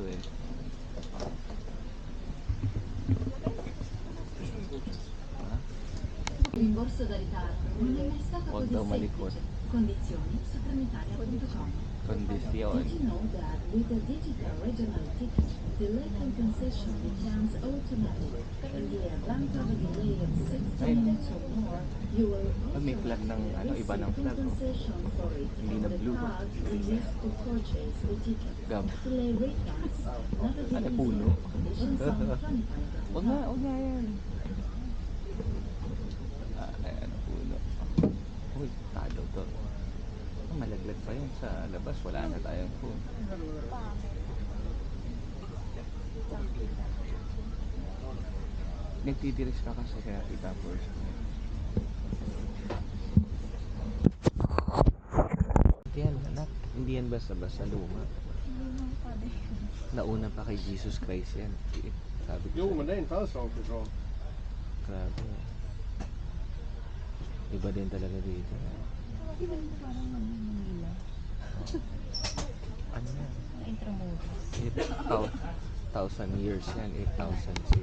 rin. Rimborso da ritardo non è mai stato Huwag così daw malikot. semplice. Condizioni su Trenitalia.com. Kondisyon. Did you know that with a digital regional ticket, delay compensation becomes automatic? In the event of a delay of 60 Ay. minutes or more, you will May flag ng iba ng receive flag, oh. compensation for it Hindi from na the blue. card you used to purchase the ticket. Gab. Delay refunds, not a Ano, given puno? zone. Conditions on Huwag nga, Trenitalia.com. huwag nga yan. Ayan, puno. Uy, talo to. Malaglag pa yan sa labas. Wala na tayong phone. Nagtitiris ka kasi kaya itapos. Yan, anak. Hindi yan basta-basta luma. Nauna pa kay Jesus Christ yan. Sabi ko Jo, sa'yo. men det är inte alls långt ifrån. Grabe. Iba din talaga dito. Parang Manila. Ano yan? Intramuros. 8,000 years yan. 8,000